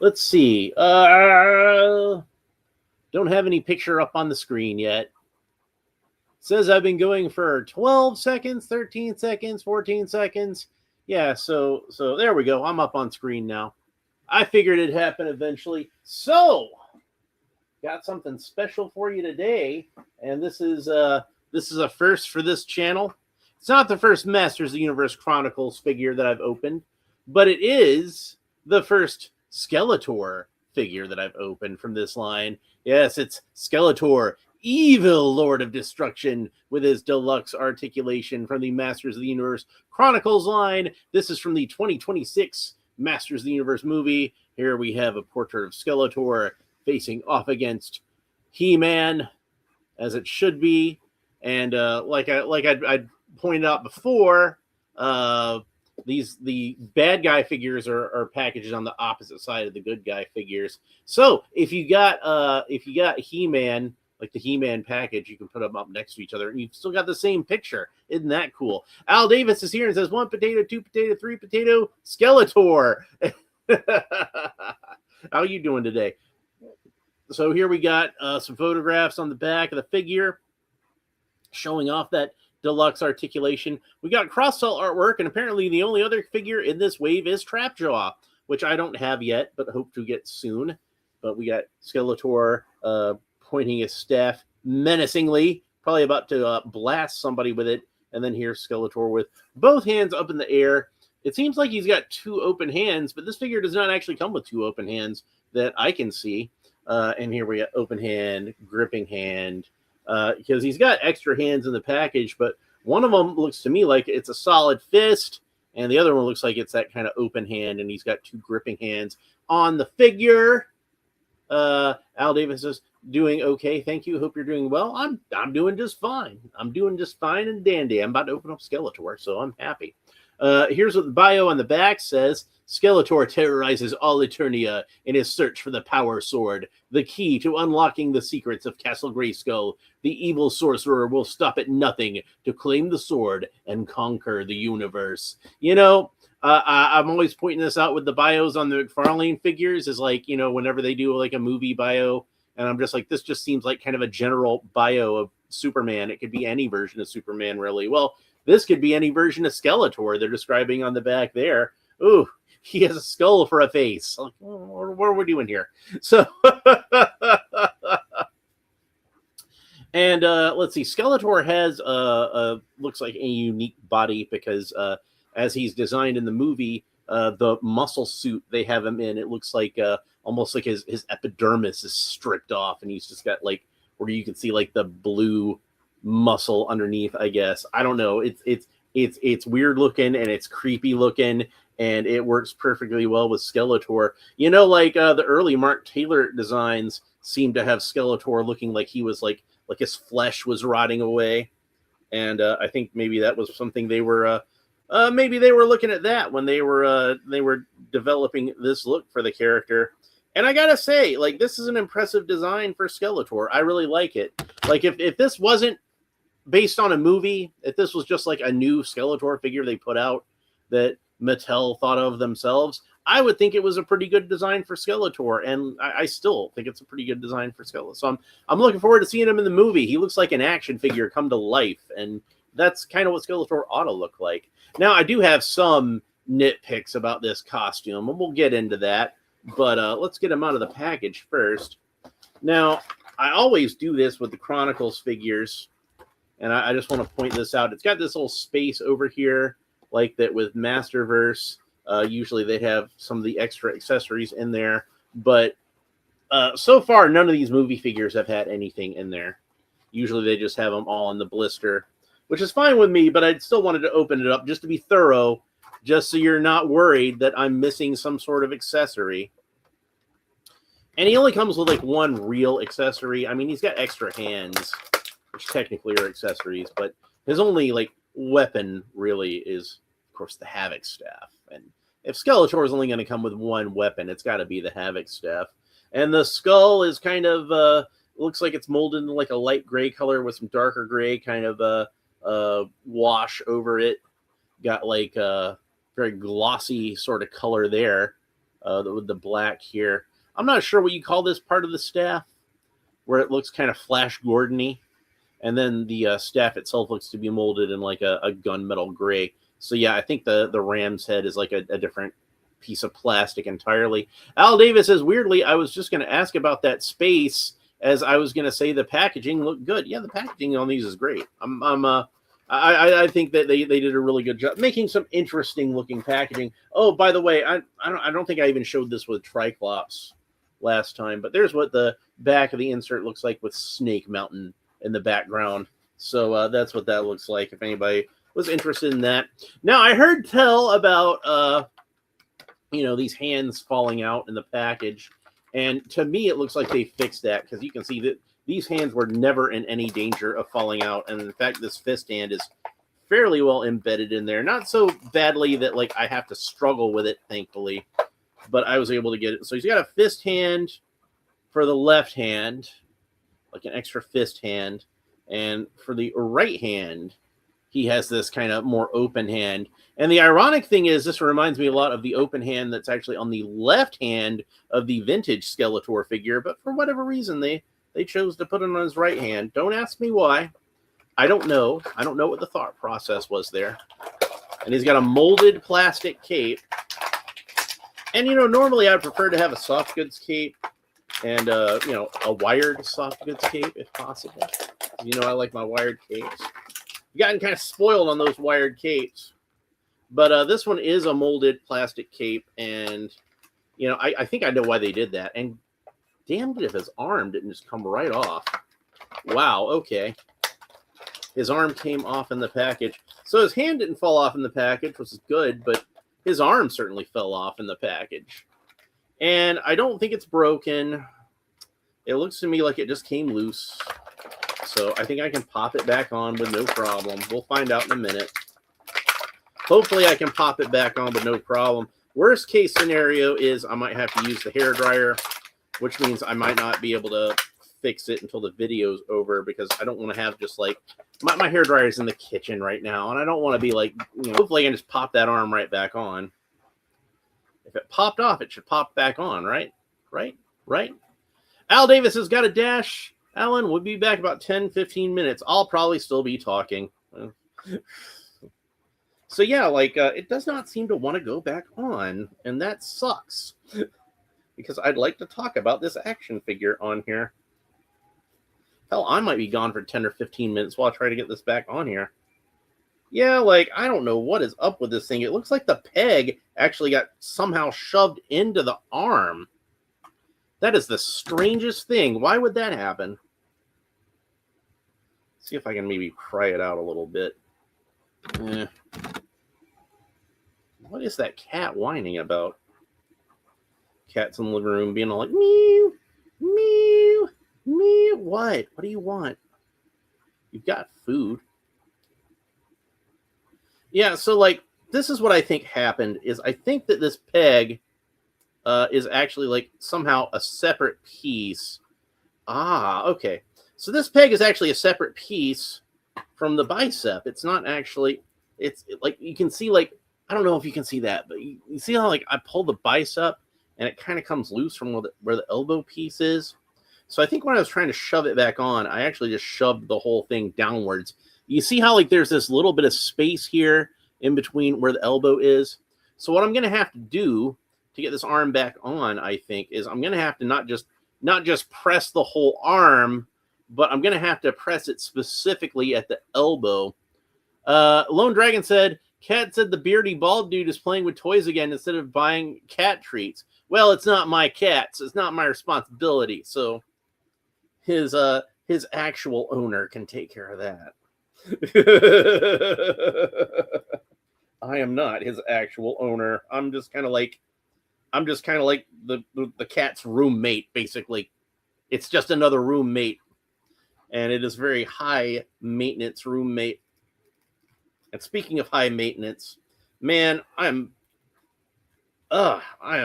Let's see. Don't have any picture up on the screen yet. Says I've been going for 12 seconds, 13 seconds, 14 seconds. Yeah, so there we go. I'm up on screen now. I figured it'd happen eventually. So, got something special for you today, and this is a first for this channel. It's not the first Masters of the Universe Chronicles figure that I've opened, but it is the first Skeletor figure that I've opened from this line. Yes, it's Skeletor, evil Lord of Destruction, with his deluxe articulation from the Masters of the Universe Chronicles line. This is from the 2026 Masters of the Universe movie. Here we have a portrait of Skeletor facing off against He-Man, as it should be. And like I pointed out before, the bad guy figures are packaged on the opposite side of the good guy figures. So if you got He-Man, like the He-Man package, you can put them up next to each other, and you've still got the same picture. Isn't that cool? Al Davis is here and says 1 potato, 2 potato, 3 potato, Skeletor. How you doing today? So here we got some photographs on the back of the figure showing off that deluxe articulation. We got cross-cell artwork, and apparently the only other figure in this wave is Trapjaw, which I don't have yet, but hope to get soon. But we got Skeletor pointing his staff menacingly, probably about to blast somebody with it. And then here's Skeletor with both hands up in the air. It seems like he's got 2 open hands, but this figure does not actually come with 2 open hands that I can see. And here we got open hand, gripping hand, because he's got extra hands in the package, but one of them looks to me like it's a solid fist, and the other one looks like it's that kind of open hand, and he's got 2 gripping hands on the figure. Al Davis is doing okay. Thank you. Hope you're doing well. I'm doing just fine. I'm doing just fine and dandy. I'm about to open up Skeletor, so I'm happy. Here's what the bio on the back says. Skeletor terrorizes all Eternia in his search for the Power Sword, the key to unlocking the secrets of Castle Grayskull. The evil sorcerer will stop at nothing to claim the sword and conquer the universe. You know, I'm always pointing this out with the bios on the McFarlane figures, is like, you know, whenever they do like a movie bio, and I'm just like, this just seems like kind of a general bio of Superman. It could be any version of Superman, really. Well, this could be any version of Skeletor they're describing on the back there. Ooh, he has a skull for a face. Like, what are we doing here? So, and let's see. Skeletor has looks like a unique body because as he's designed in the movie, the muscle suit they have him in, it looks like almost like his epidermis is stripped off, and he's just got like where you can see like the blue muscle underneath. I guess I don't know. It's weird looking and it's creepy looking. And it works perfectly well with Skeletor. You know, like the early Mark Taylor designs seem to have Skeletor looking like he was like his flesh was rotting away. And I think maybe that was something they were looking at that when they were developing this look for the character. And I gotta say, like, this is an impressive design for Skeletor. I really like it. Like, if this wasn't based on a movie, if this was just like a new Skeletor figure they put out that Mattel thought of themselves, I would think it was a pretty good design for Skeletor, and I still think it's a pretty good design for Skeletor. So I'm looking forward to seeing him in the movie. He looks like an action figure come to life, and that's kind of what Skeletor ought to look like. Now, I do have some nitpicks about this costume, and we'll get into that, but let's get him out of the package first. Now, I always do this with the Chronicles figures, and I just want to point this out. It's got this little space over here, like that with Masterverse. Usually they have some of the extra accessories in there, but so far none of these movie figures have had anything in there. Usually they just have them all in the blister, which is fine with me, but I still wanted to open it up just to be thorough, just so you're not worried that I'm missing some sort of accessory. And he only comes with like 1 real accessory. I mean, he's got extra hands, which technically are accessories, but his only like weapon really is, of course, the Havoc staff. And if Skeletor is only going to come with 1 weapon, it's got to be the Havoc staff. And the skull is kind of looks like it's molded into like a light gray color with some darker gray kind of wash over it. got like a very glossy sort of color there with the black here. I'm not sure what you call this part of the staff, where it looks kind of Flash Gordon-y. And then the staff itself looks to be molded in like a gunmetal gray. So yeah, I think the ram's head is like a different piece of plastic entirely. Al Davis says, weirdly, I was just going to ask about that space as I was going to say the packaging looked good. Yeah, the packaging on these is great. I think that they did a really good job making some interesting looking packaging. Oh, by the way, I don't think I even showed this with Triclops last time, but there's what the back of the insert looks like with Snake Mountain in the background. So that's what that looks like if anybody was interested in that. Now, I heard tell about these hands falling out in the package, and to me it looks like they fixed that, because you can see that these hands were never in any danger of falling out, and in fact this fist hand is fairly well embedded in there, not so badly that like I have to struggle with it, thankfully, but I was able to get it. So he's got a fist hand for the left hand, like an extra fist hand, and for the right hand he has this kind of more open hand. And the ironic thing is, this reminds me a lot of the open hand that's actually on the left hand of the vintage Skeletor figure, but for whatever reason they chose to put it on his right hand. Don't ask me why. I don't know. I don't know what the thought process was there. And he's got a molded plastic cape. And normally I'd prefer to have a soft goods cape and a wired soft goods cape if possible. I like my wired capes. Gotten kind of spoiled on those wired capes, but this one is a molded plastic cape, and I think I know why they did that. And damn it if his arm didn't just come right off. Wow, okay, his arm came off in the package, so his hand didn't fall off in the package, which is good, but his arm certainly fell off in the package. And I don't think it's broken. It looks to me like it just came loose. So I think I can pop it back on with no problem. We'll find out in a minute. Hopefully I can pop it back on with no problem. Worst case scenario is I might have to use the hairdryer, which means I might not be able to fix it until the video's over, because I don't want to have just like my hairdryer is in the kitchen right now, and I don't want to be like, hopefully I can just pop that arm right back on. If it popped off, it should pop back on, right? Right? Al Davis has got a dash. Alan, we'll be back about 10-15 minutes. I'll probably still be talking. So yeah, it does not seem to want to go back on, and that sucks. Because I'd like to talk about this action figure on here. Hell, I might be gone for 10 or 15 minutes while I try to get this back on here. Yeah, I don't know what is up with this thing. It looks like the peg actually got somehow shoved into the arm. That is the strangest thing. Why would that happen? See if I can maybe pry it out a little bit. What is that cat whining about? Cat's in the living room being all like, meow, meow, meow. What? What do you want? You've got food. Yeah, so this is what I think happened, is I think that this peg is actually somehow a separate piece. Ah, okay. So this peg is actually a separate piece from the bicep. It's not actually, you can see, I don't know if you can see that, but you see how I pull the bicep and it kind of comes loose from where the elbow piece is. So I think when I was trying to shove it back on, I actually just shoved the whole thing downwards. You see how there's this little bit of space here in between where the elbow is. So what I'm going to have to do to get this arm back on, I think, is I'm going to have to not just press the whole arm, but I'm going to have to press it specifically at the elbow. Lone Dragon said, Cat said the beardy bald dude is playing with toys again instead of buying cat treats. Well, it's not my cat, so it's not my responsibility. So his actual owner can take care of that. I am not his actual owner. I'm just kind of like the cat's roommate, basically. It's just another roommate. And it is very high maintenance roommate. And speaking of high maintenance, man, I am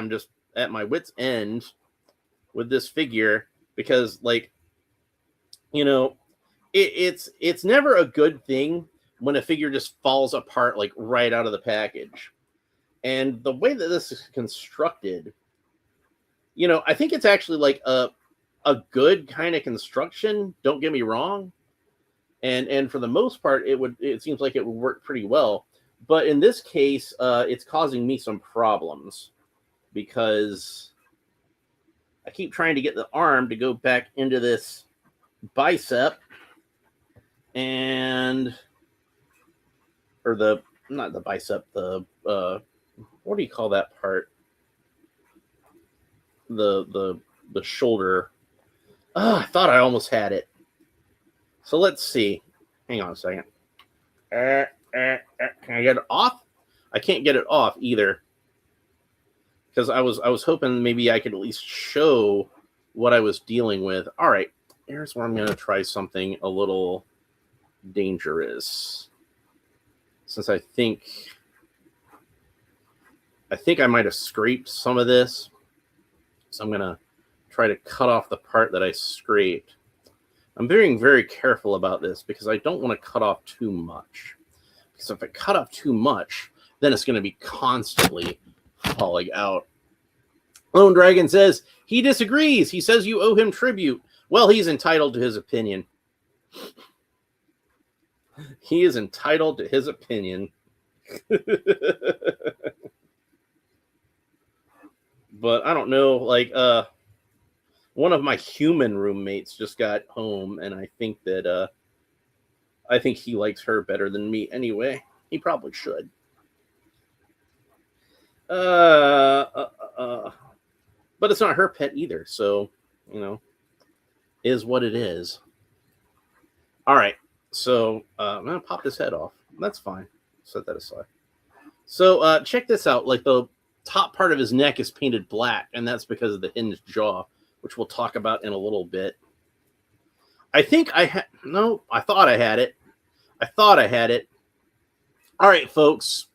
just at my wit's end with this figure, because it's never a good thing when a figure just falls apart like right out of the package. And the way that this is constructed, I think it's actually like a good kind of construction. Don't get me wrong. And for the most part, it seems like it would work pretty well. But in this case, it's causing me some problems because I keep trying to get the arm to go back into this bicep or not the bicep, the what do you call that part? The shoulder. Oh, I thought I almost had it. So let's see. Hang on a second. Can I get it off? I can't get it off either. Because I was hoping maybe I could at least show what I was dealing with. All right. Here's where I'm going to try something a little dangerous. Since I think I might have scraped some of this. So I'm going to try to cut off the part that I scraped. I'm being very careful about this because I don't want to cut off too much. Because if I cut off too much, then it's going to be constantly falling out. Lone Dragon says he disagrees. He says you owe him tribute. Well, he's entitled to his opinion. He is entitled to his opinion. But I don't know, like, one of my human roommates just got home, and I think he likes her better than me anyway. He probably should. But it's not her pet either, so, is what it is. All right, so I'm going to pop this head off. That's fine. Set that aside. So check this out. Like, the top part of his neck is painted black, and that's because of the hinged jaw, which we'll talk about in a little bit. I think I thought I had it. All right, folks.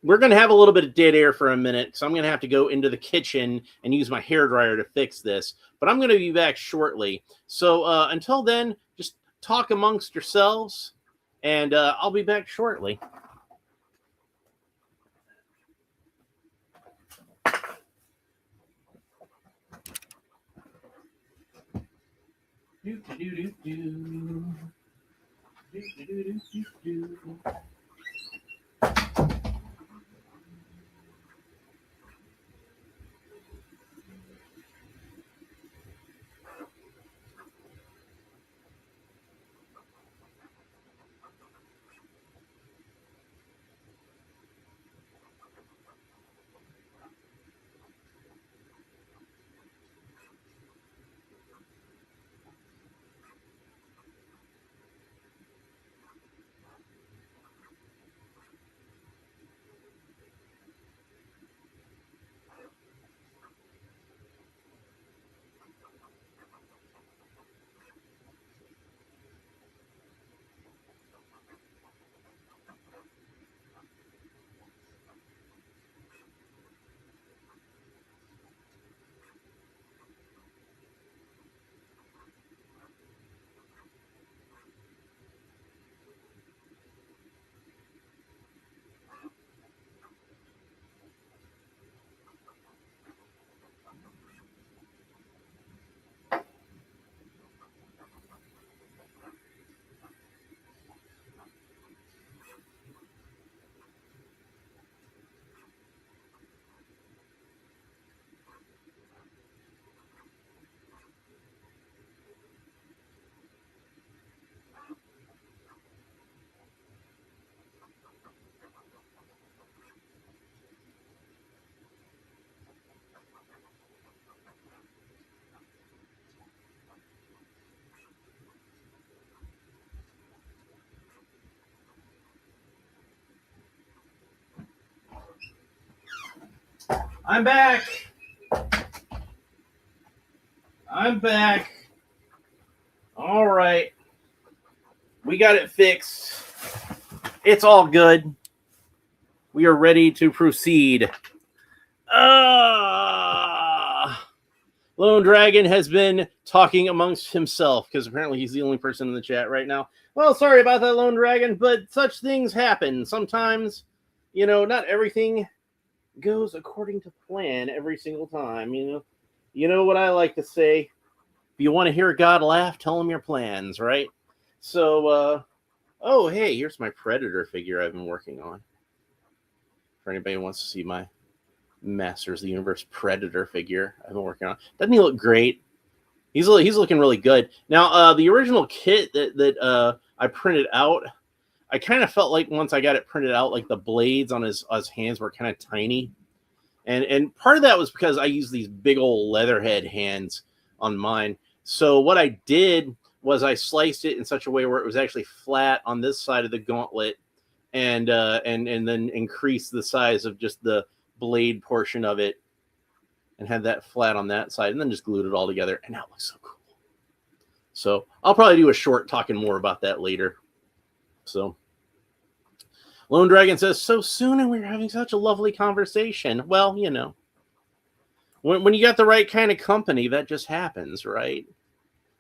We're going to have a little bit of dead air for a minute, so I'm going to have to go into the kitchen and use my hairdryer to fix this. But I'm going to be back shortly. So until then, just talk amongst yourselves, and I'll be back shortly. I'm back. All right. We got it fixed. It's all good. We are ready to proceed. Lone Dragon has been talking amongst himself because apparently he's the only person in the chat right now. Well, sorry about that, Lone Dragon, but such things happen. Sometimes, not everything goes according to plan every single time. You know what I like to say. If you want to hear God laugh, tell him your plans, right? So, oh, hey, here's my Predator figure I've been working on. For anybody who wants to see my Masters of the Universe Predator figure I've been working on. Doesn't he look great? He's looking really good. Now, the original kit that I printed out, I kind of felt like once I got it printed out, like the blades on his hands were kind of tiny. And part of that was because I used these big old leatherhead hands on mine. So what I did was I sliced it in such a way where it was actually flat on this side of the gauntlet, and then increased the size of just the blade portion of it, and had that flat on that side, and then just glued it all together, and that looks so cool. So I'll probably do a short talking more about that later. So Lone Dragon says, so soon and we're having such a lovely conversation. Well, when you got the right kind of company, that just happens, right?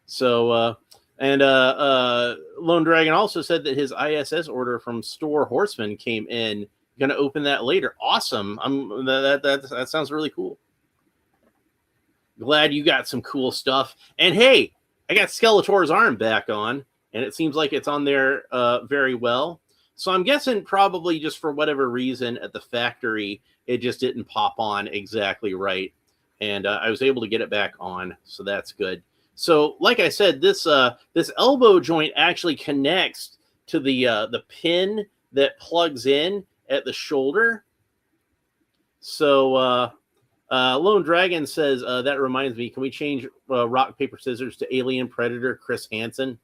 So, Lone Dragon also said that his ISS order from Store Horseman came in. Going to open that later. Awesome. That sounds really cool. Glad you got some cool stuff. And hey, I got Skeletor's arm back on, and it seems like it's on there very well. So I'm guessing probably just for whatever reason at the factory, it just didn't pop on exactly right. And I was able to get it back on, so that's good. So like I said, this elbow joint actually connects to the pin that plugs in at the shoulder. So Lone Dragon says, that reminds me, can we change rock, paper, scissors to Alien Predator Chris Hansen?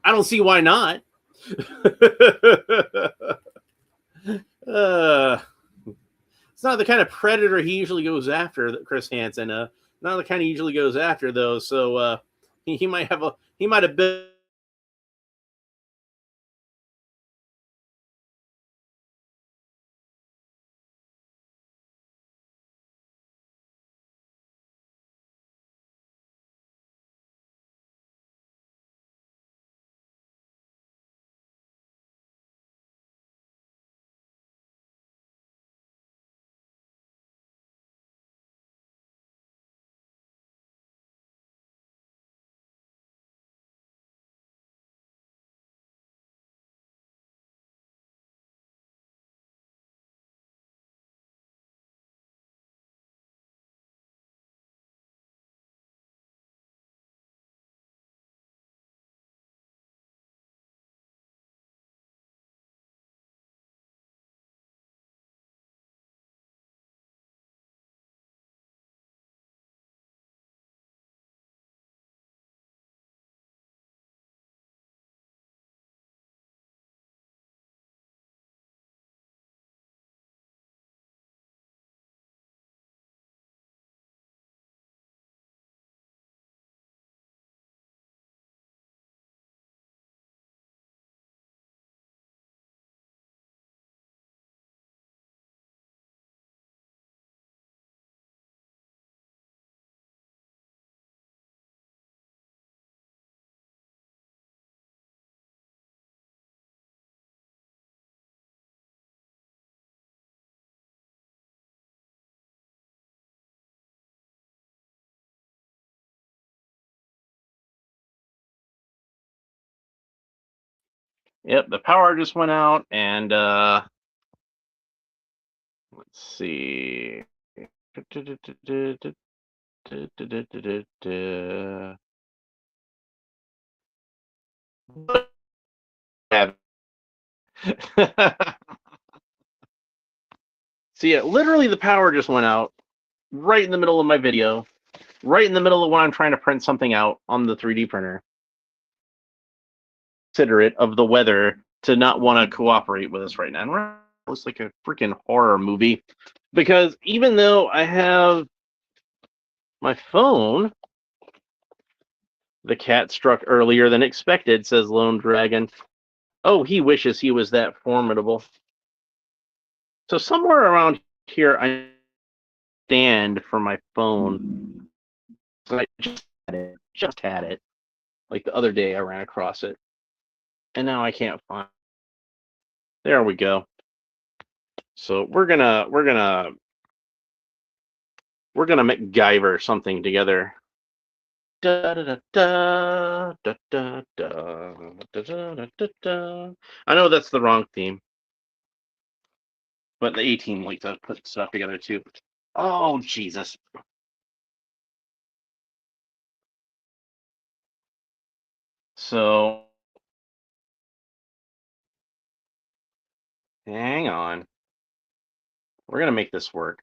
I don't see why not. It's not the kind of predator he usually goes after, Chris Hansen. Not the kind he usually goes after, though. So he might have been. Yep, the power just went out, and let's see. See, literally the power just went out right in the middle of my video, right in the middle of when I'm trying to print something out on the 3D printer. Considerate of the weather to not want to cooperate with us right now. And it looks like a freaking horror movie, because even though I have my phone, the cat struck earlier than expected, says Lone Dragon. Oh, he wishes he was that formidable. So somewhere around here, I stand for my phone. I just had it. Like the other day, I ran across it, and now I can't find. There we go. So we're gonna MacGyver something together. Da, da, da, da, da, da, da, da, da, da, da. I know that's the wrong theme, but the A team like to put stuff together too. Oh Jesus! So hang on, we're gonna make this work.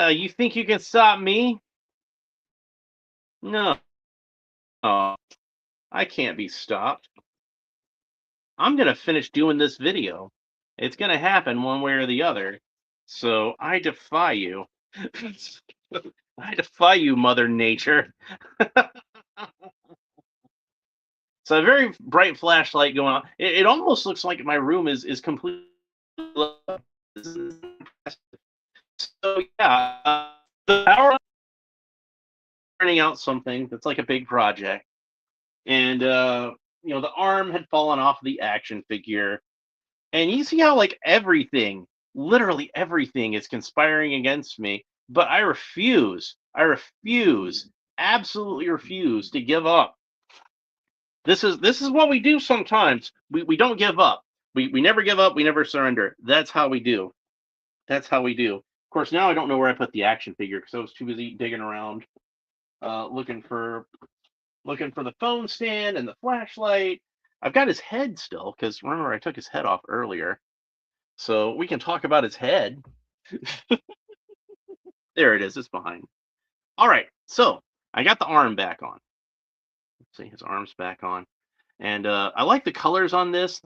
You think you can stop me? No, I can't be stopped. I'm gonna finish doing this video. It's gonna happen one way or the other. So I defy you. I defy you, Mother Nature. So a very bright flashlight going on. It almost looks like my room is completely. So yeah, the power turning out something that's like a big project, and the arm had fallen off the action figure, and you see how like everything, literally everything, is conspiring against me. But I refuse. I refuse. Absolutely refuse to give up. This is what we do sometimes. We don't give up. We never give up. We never surrender. That's how we do. That's how we do. Of course, now I don't know where I put the action figure because I was too busy digging around, looking for the phone stand and the flashlight. I've got his head still because remember I took his head off earlier, so we can talk about his head. There it is. It's behind. All right, so I got the arm back on. Let's see, his arm's back on, and I like the colors on this.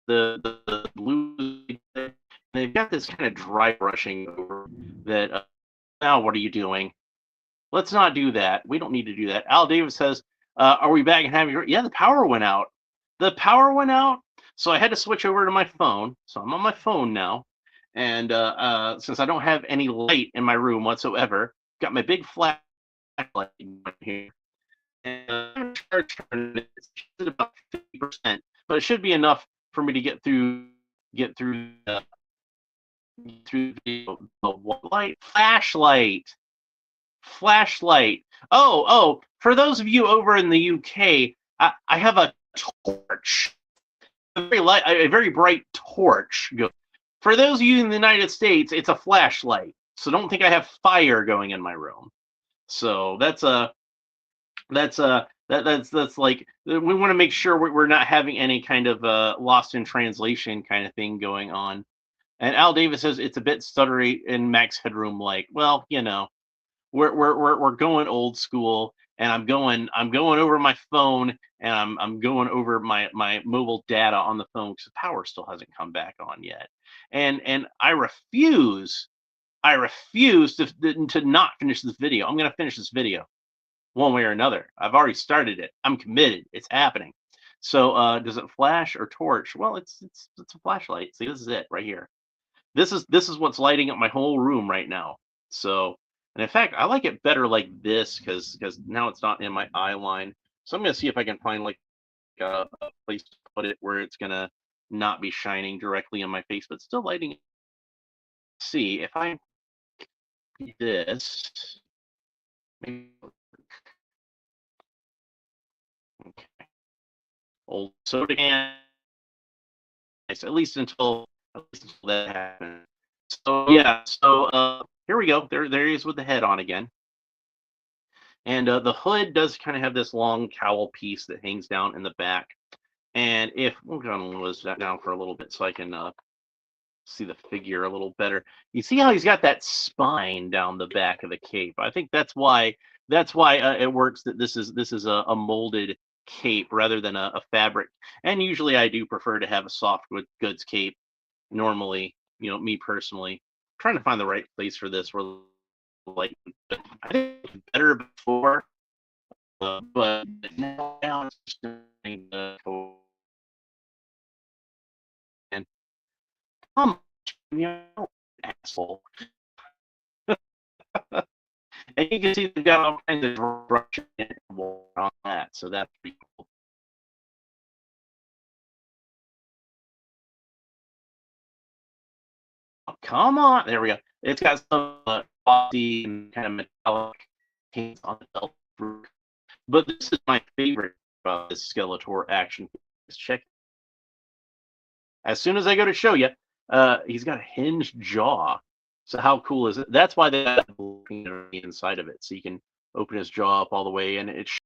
The blue. They've got this kind of dry brushing over that. Now, what are you doing? Let's not do that. We don't need to do that. Al Davis says, "Are we back and having?" Yeah, the power went out. The power went out, so I had to switch over to my phone. So I'm on my phone now, and since I don't have any light in my room whatsoever, got my big flashlight here, and it's about 50%, but it should be enough for me to get through the light flashlight. Oh, for those of you over in the UK, I have a torch, a very bright torch. For those of you in the United States, it's a flashlight. So don't think I have fire going in my room. So that's like we want to make sure we're not having any kind of lost in translation kind of thing going on. And Al Davis says it's a bit stuttery and Max Headroom like. Well, we're going old school, and I'm going over my phone, and I'm going over my mobile data on the phone because the power still hasn't come back on yet, and I refuse to not finish this video. I'm gonna finish this video one way or another. I've already started it. I'm committed. It's happening. So does it flash or torch? Well, it's a flashlight. See, this is it right here. This is what's lighting up my whole room right now. So, and in fact, I like it better like this because now it's not in my eye line. So I'm gonna see if I can find like a place to put it where it's gonna not be shining directly in my face, but still lighting. See if I do this. Maybe, okay. Old soda can. At least until that happens. So yeah, so here we go. There he is with the head on again. And the hood does kind of have this long cowl piece that hangs down in the back. And if we're going to lose that down for a little bit so I can see the figure a little better. You see how he's got that spine down the back of the cape. I think that's why it works that this is a molded cape rather than a fabric. And usually I do prefer to have a soft goods cape. Normally, me personally, I'm trying to find the right place for this. Where like I think it's better before, but now it's just and come asshole. And you can see they've got all kinds of brush on that, so that's pretty cool. Oh, come on, there we go. It's got some glossy and kind of metallic paint on the belt. But this is my favorite about this Skeletor action. Check. As soon as I go to show you, he's got a hinged jaw. So how cool is it? That's why they have the inside of it, so you can open his jaw up all the way, and it's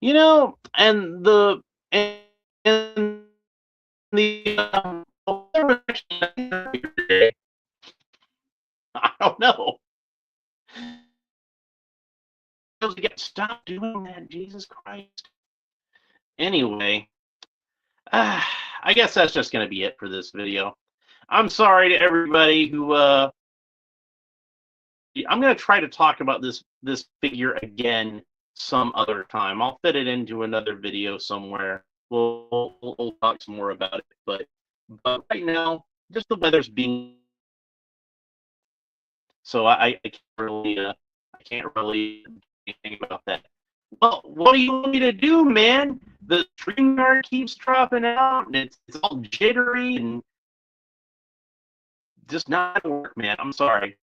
and and the I don't know. Stop doing that, Jesus Christ. Anyway, I guess that's just going to be it for this video. I'm sorry to everybody who. I'm going to try to talk about this figure again some other time. I'll fit it into another video somewhere. We'll talk some more about it, but right now, just the weather's being. So I can't really do anything about that. Well, what do you want me to do, man? The StreamYard keeps dropping out, and it's all jittery and just not work, man. I'm sorry.